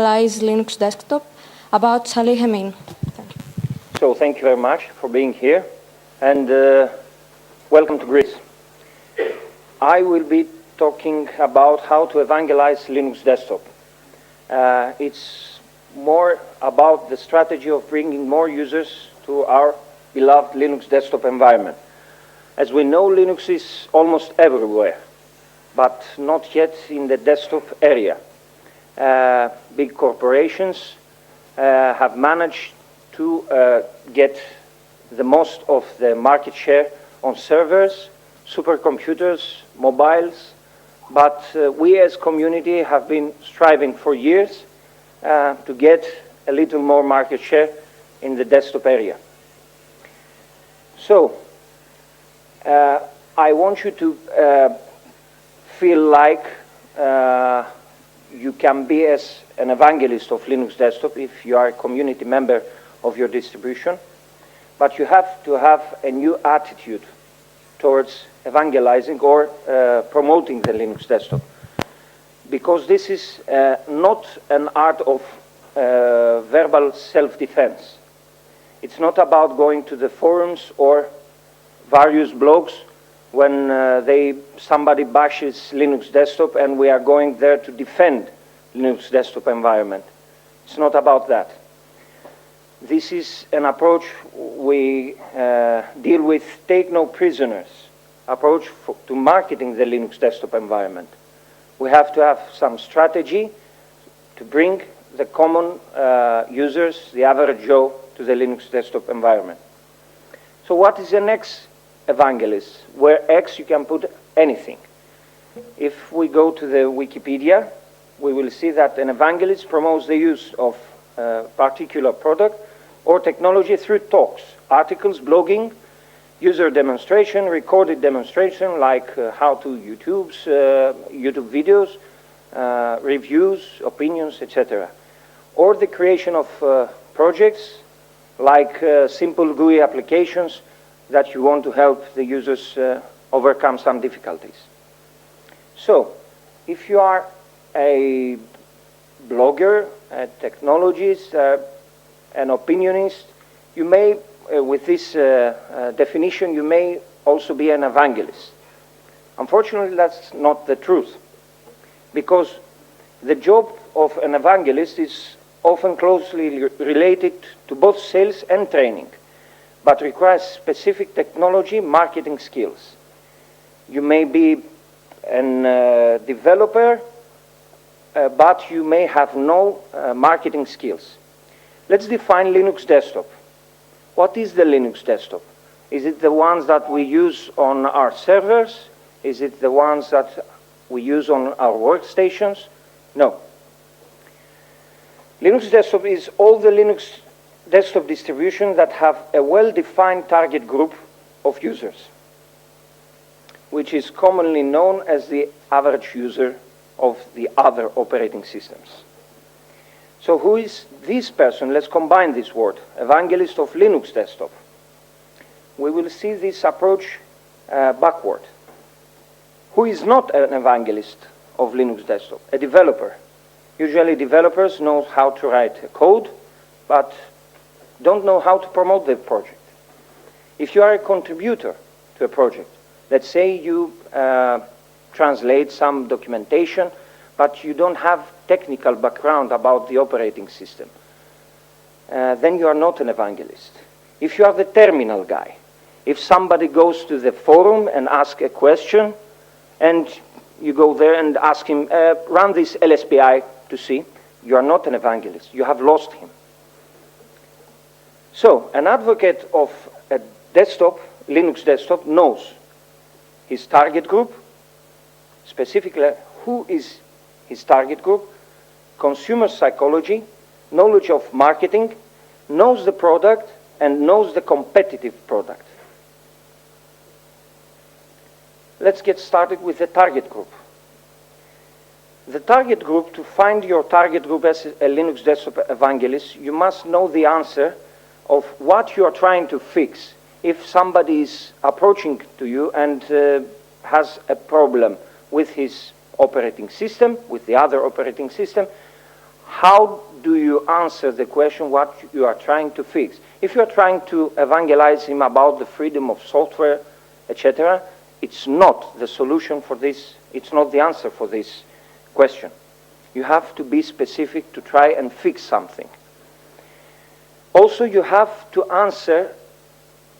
Evangelize Linux Desktop about Salih Amin. Thank you. So thank you very much for being here, and welcome to Greece. I will be talking about how to evangelize Linux Desktop. It's more about the strategy of bringing more users to our beloved Linux Desktop environment. As we know, Linux is almost everywhere, but not yet in the desktop area. Big corporations have managed to get the most of the market share on servers, supercomputers, mobiles, but we as community have been striving for years to get a little more market share in the desktop area. So, I want you to feel like you can be as an evangelist of Linux Desktop if you are a community member of your distribution, but you have to have a new attitude towards evangelizing or promoting the Linux Desktop, because this is not an art of verbal self-defense. It's not about going to the forums or various blogs when somebody bashes Linux Desktop and we are going there to defend Linux Desktop environment. It's not about that. This is an approach we deal with take no prisoners approach to marketing the Linux Desktop environment. We have to have some strategy to bring the common users, the average Joe, to the Linux Desktop environment. So what is an ex-evangelist? Where X you can put anything. If we go to the Wikipedia, we will see that an evangelist promotes the use of a particular product or technology through talks, articles, blogging, user demonstration, recorded demonstration like how-to YouTube videos, reviews, opinions, etc. Or the creation of projects like simple GUI applications that you want to help the users overcome some difficulties. So, if you are a blogger, a technologist, an opinionist, you may, with this definition, you may also be an evangelist. Unfortunately, that's not the truth, because the job of an evangelist is often closely related to both sales and training, but requires specific technology, marketing skills. You may be a developer, but you may have no marketing skills. Let's define Linux Desktop. What is the Linux Desktop? Is it the ones that we use on our servers? Is it the ones that we use on our workstations? No. Linux Desktop is all the Linux desktop distributions that have a well-defined target group of users, which is commonly known as the average user of the other operating systems. So who is this person? Let's combine this word, evangelist of Linux Desktop. We will see this approach backward. Who is not an evangelist of Linux Desktop? A developer. Usually developers know how to write a code, but don't know how to promote the project. If you are a contributor to a project, let's say you translate some documentation, but you don't have technical background about the operating system, then you are not an evangelist. If you are the terminal guy, if somebody goes to the forum and asks a question, and you go there and ask him, run this LSPI to see, you are not an evangelist. You have lost him. So, an advocate of a desktop, Linux Desktop, knows his target group, specifically who is his target group, consumer psychology, knowledge of marketing, knows the product, and knows the competitive product. Let's get started with the target group. The target group, to find your target group as a Linux Desktop evangelist, you must know the answer of what you are trying to fix. If somebody is approaching to you and has a problem with his operating system, with the other operating system, how do you answer the question what you are trying to fix? If you are trying to evangelize him about the freedom of software, etc., it's not the solution for this, it's not the answer for this question. You have to be specific to try and fix something. Also, you have to answer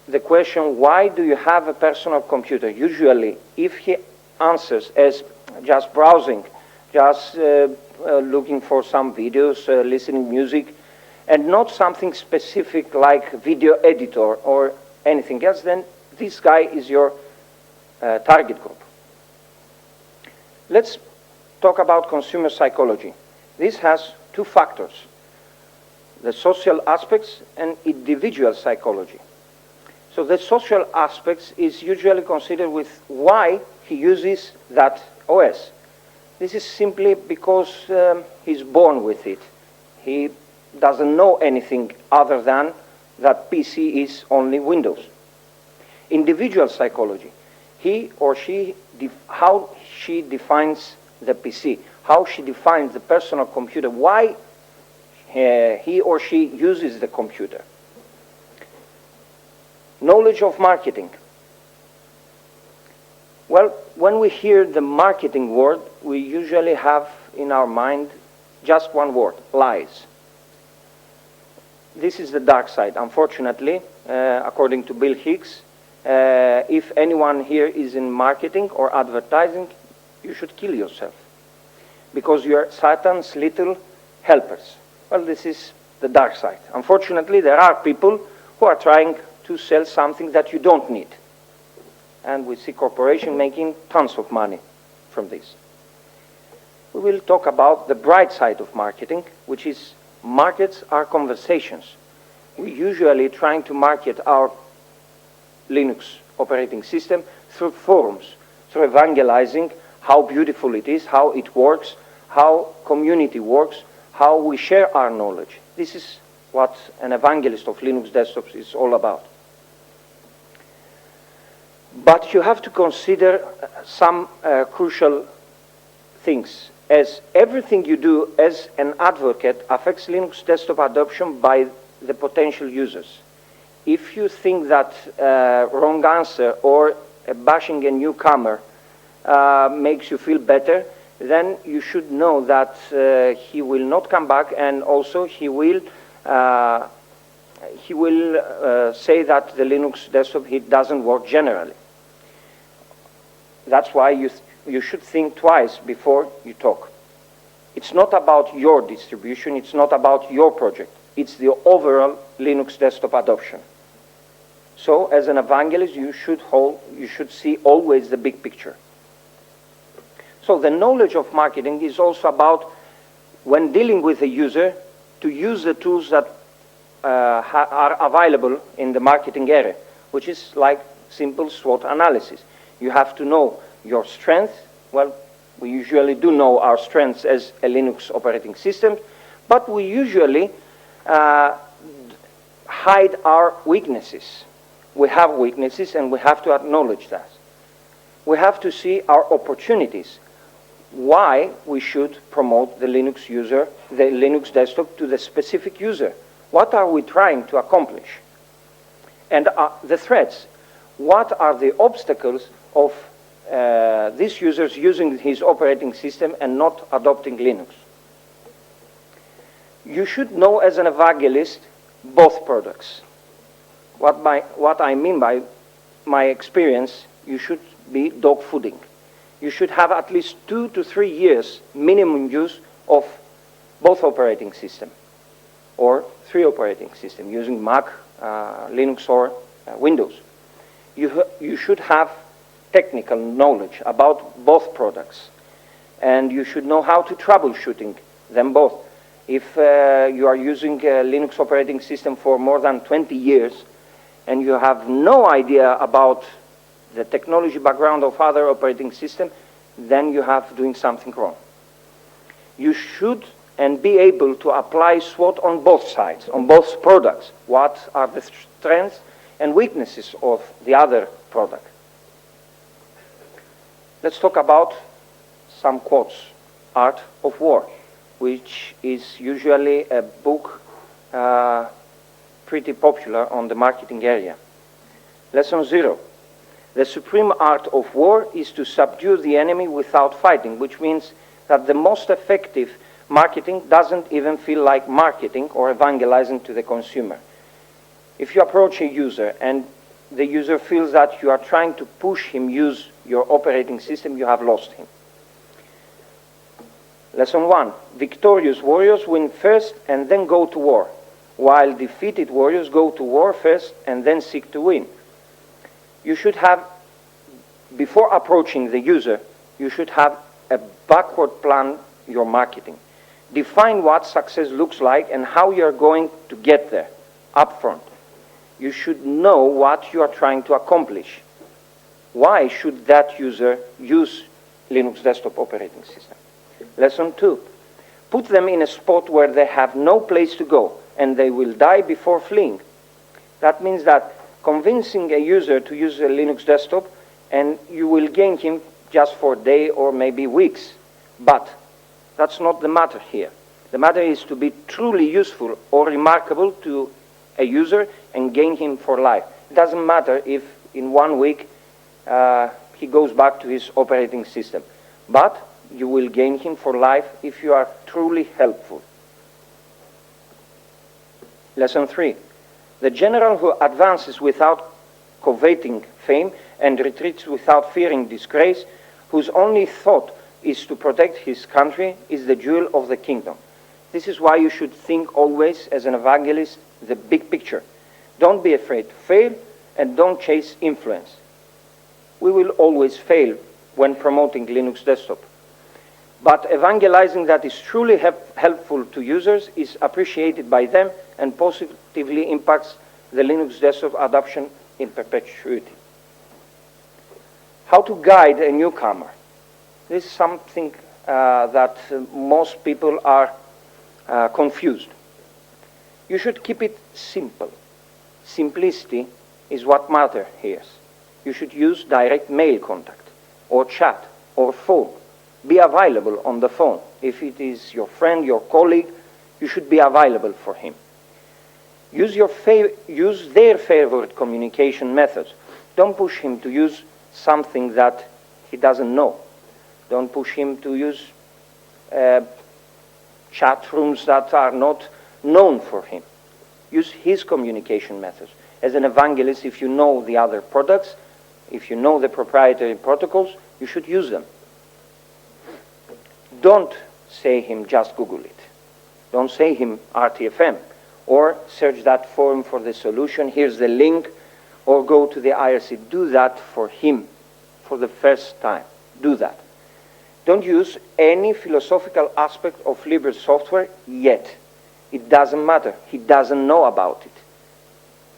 the question, why do you have a personal computer? Usually, if he answers as just browsing, just looking for some videos, listening music, and not something specific like video editor or anything else, then this guy is your target group. Let's talk about consumer psychology. This has two factors, the social aspects and individual psychology. So the social aspects is usually considered with why he uses that OS. This is simply because he's born with it. He doesn't know anything other than that PC is only Windows. Individual psychology, he or she, how she defines the PC, how she defines the personal computer, why he or she uses the computer. Knowledge of marketing. Well, when we hear the marketing word, we usually have in our mind just one word, lies. This is the dark side. Unfortunately, according to Bill Hicks, if anyone here is in marketing or advertising, you should kill yourself because you are Satan's little helpers. Well, this is the dark side. Unfortunately, there are people who are trying to sell something that you don't need. And we see corporations making tons of money from this. We will talk about the bright side of marketing, which is markets are conversations. We usually trying to market our Linux operating system through forums, through evangelizing how beautiful it is, how it works, how community works, how we share our knowledge. This is what an evangelist of Linux desktops is all about. But you have to consider some crucial things, as everything you do as an advocate affects Linux desktop adoption by the potential users. If you think that wrong answer or bashing a newcomer makes you feel better, then you should know that he will not come back, and also he will say that the Linux desktop doesn't work generally. That's why you should think twice before you talk. It's not about your distribution, it's not about your project, it's the overall Linux desktop adoption. So as an evangelist, you should see always the big picture. So the knowledge of marketing is also about, when dealing with a user, to use the tools that are available in the marketing area, which is like simple SWOT analysis. You have to know your strengths. Well, we usually do know our strengths as a Linux operating system, but we usually hide our weaknesses. We have weaknesses and we have to acknowledge that. We have to see our opportunities, why we should promote the Linux user, the Linux desktop to the specific user. What are we trying to accomplish? And the threats. What are the obstacles of these users using his operating system and not adopting Linux? You should know as an evangelist both products. What I mean by my experience, you should be dog fooding. You should have at least 2 to 3 years minimum use of both operating system, or 3 operating system using Mac, Linux, or Windows. You should have technical knowledge about both products, and you should know how to troubleshooting them both. If you are using a Linux operating system for more than 20 years and you have no idea about the technology background of other operating systems, then you have doing something wrong. You should and be able to apply SWOT on both sides, on both products. What are the strengths and weaknesses of the other product? Let's talk about some quotes. Art of war. which is usually a book pretty popular on the marketing area. Lesson 0. The supreme art of war is to subdue the enemy without fighting, which means that the most effective marketing doesn't even feel like marketing or evangelizing to the consumer. If you approach a user and the user feels that you are trying to push him use your operating system, you have lost him. Lesson 1. Victorious warriors win first and then go to war, while defeated warriors go to war first and then seek to win. You should have, before approaching the user, you should have a backward plan your marketing. Define what success looks like and how you're going to get there, up front. You should know what you are trying to accomplish. Why should that user use Linux desktop operating system? Lesson 2. Put them in a spot where they have no place to go and they will die before fleeing. That means that convincing a user to use a Linux desktop and you will gain him just for a day or maybe weeks. But that's not the matter here. The matter is to be truly useful or remarkable to a user and gain him for life. It doesn't matter if in 1 week he goes back to his operating system. But you will gain him for life if you are truly helpful. Lesson 3. The general who advances without coveting fame and retreats without fearing disgrace, whose only thought is to protect his country, is the jewel of the kingdom. This is why you should think always, as an evangelist, the big picture. Don't be afraid to fail and don't chase influence. We will always fail when promoting Linux desktop. But evangelizing that is truly helpful to users is appreciated by them and positively impacts the Linux desktop adoption in perpetuity. How to guide a newcomer. This is something that most people are confused. You should keep it simple. Simplicity is what matters here. You should use direct mail contact, or chat, or phone. Be available on the phone. If it is your friend, your colleague, you should be available for him. Use their favorite communication methods. Don't push him to use something that he doesn't know. Don't push him to use chat rooms that are not known for him. Use his communication methods. As an evangelist, if you know the other products, if you know the proprietary protocols, you should use them. Don't say him just Google it. Don't say him RTFM or search that forum for the solution. Here's the link, or go to the IRC. Do that for him for the first time. Do that. Don't use any philosophical aspect of Libre software yet. It doesn't matter. He doesn't know about it.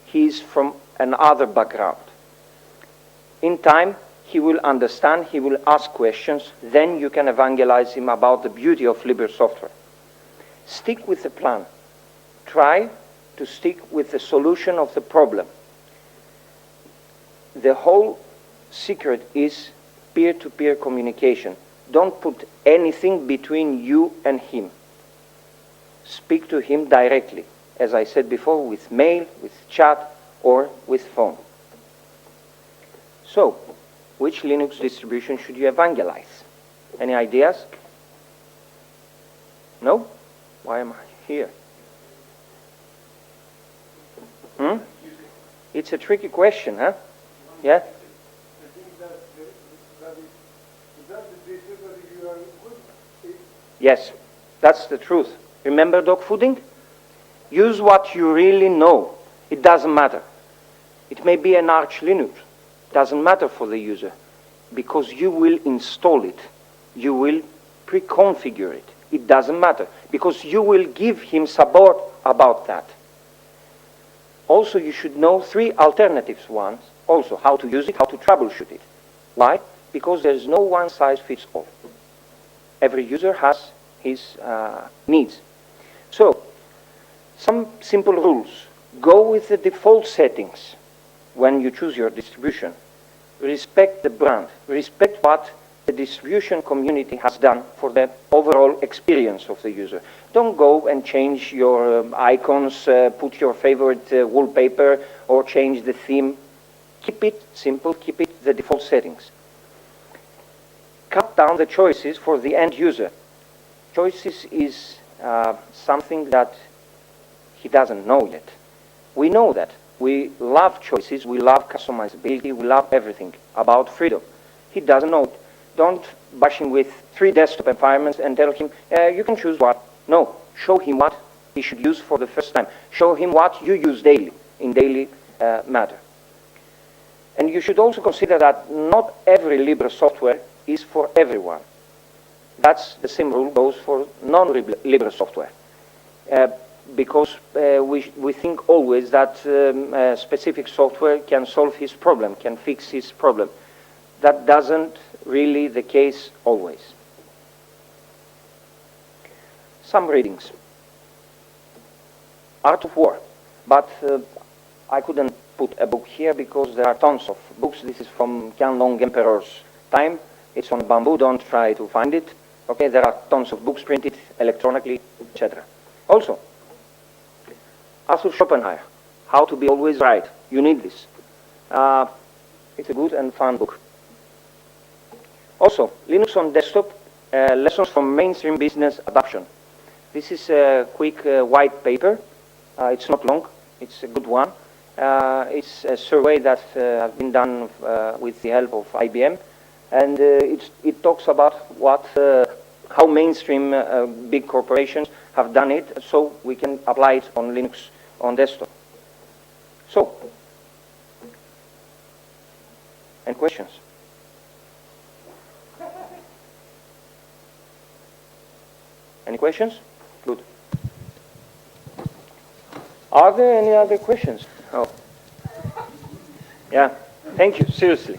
He's from another background. In time, he will understand, he will ask questions, then you can evangelize him about the beauty of Libre software. Stick with the plan. Try to stick with the solution of the problem. The whole secret is peer-to-peer communication. Don't put anything between you and him. Speak to him directly, as I said before, with mail, with chat, or with phone. So, which Linux distribution should you evangelize? Any ideas? No? Why am I here? It's a tricky question, huh? Yeah? I think that the distributor you are good. Yes, that's the truth. Remember dog fooding? Use what you really know. It doesn't matter. It may be an Arch Linux. Doesn't matter for the user, because you will install it. You will pre-configure it. It doesn't matter, because you will give him support about that. Also, you should know 3 alternatives ones. Also, how to use it, how to troubleshoot it. Why? Because there's no one-size-fits-all. Every user has his needs. So, some simple rules. Go with the default settings when you choose your distribution. Respect the brand. Respect what the distribution community has done for the overall experience of the user. Don't go and change your icons, put your favorite wallpaper, or change the theme. Keep it simple, keep it the default settings. Cut down the choices for the end user. Choices is something that he doesn't know yet. We know that. We love choices, we love customizability, we love everything about freedom. He doesn't know it. Don't bash him with 3 desktop environments and tell him, you can choose what. No, show him what he should use for the first time. Show him what you use daily, in daily matter. And you should also consider that not every Libre software is for everyone. That's the same rule goes for non-Libre software. Because we think always that specific software can solve his problem, can fix his problem. That doesn't really the case always. Some readings. Art of War. But I couldn't put a book here because there are tons of books. This is from Qianlong Emperor's time. It's on bamboo. Don't try to find it. Okay, there are tons of books printed electronically, etc. Also, Arthur Schopenhauer, How to Be Always Right. You need this. It's a good and fun book. Also, Linux on Desktop, Lessons from Mainstream Business Adoption. This is a quick white paper. It's not long. It's a good one. It's a survey that has been done with the help of IBM. And it talks about how mainstream big corporations have done it, so we can apply it on Linux on desktop. So, any questions? Any questions? Good. Are there any other questions? Oh. Yeah. Thank you. Seriously.